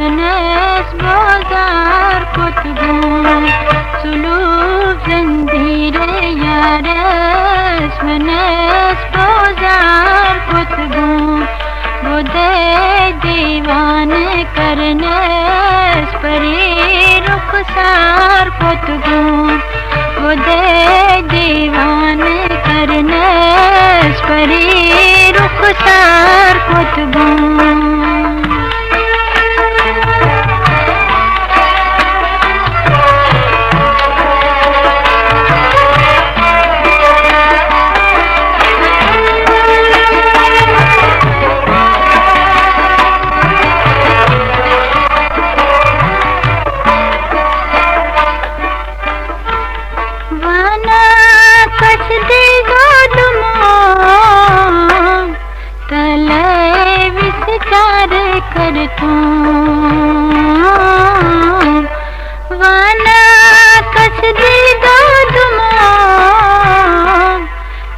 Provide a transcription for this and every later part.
Smanes bozar kutbun Sulub zandire yares Smanes bozar kutbun Bude divan karnes Pari rukhsar kutbun Bude divan karnes Pari rukhsar kutbun वाना कस दी गोदमा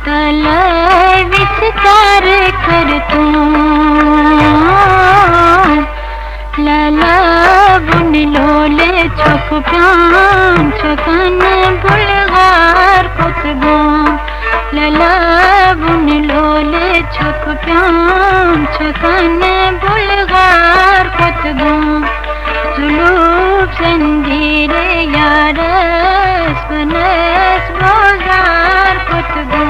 तले विस्तार कर तू लला बुन लोले छुप प्यान छकन बुलगार कुतबो लला बुन लोले छुप प्यान छकन बुलगार कुतबो जुलूब जंजीरे यारस बनस बाजार कुतबो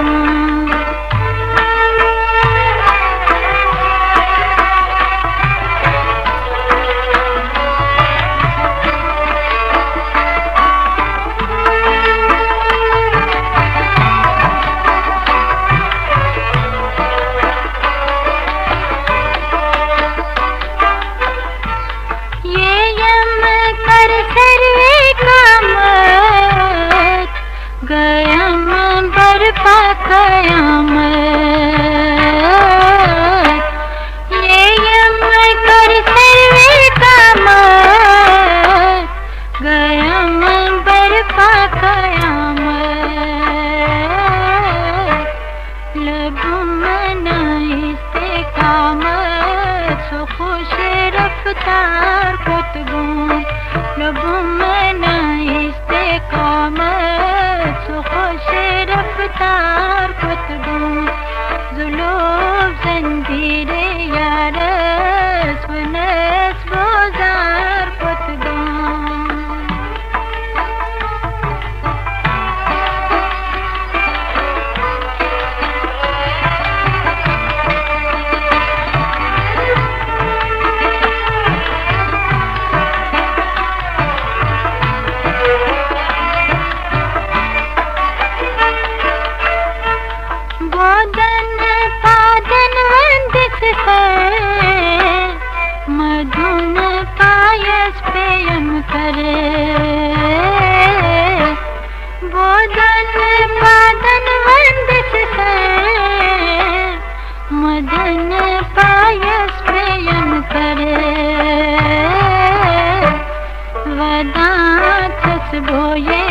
गयम बरपा कयामत ये यम कर सर्वे कामत गयम बरपा कयामत लबों मना इस्तेकामत सो खुश रफ्तार कुतबों लबों मना इस्तेकामत खुश रफ्तार कुतबो जुलूब जंजीरे यारस बनस बाजार कुतबो मधुन पायस पेयम करे बोधन पादन वंदित से मदन पायस पेयम करे वदांत बोये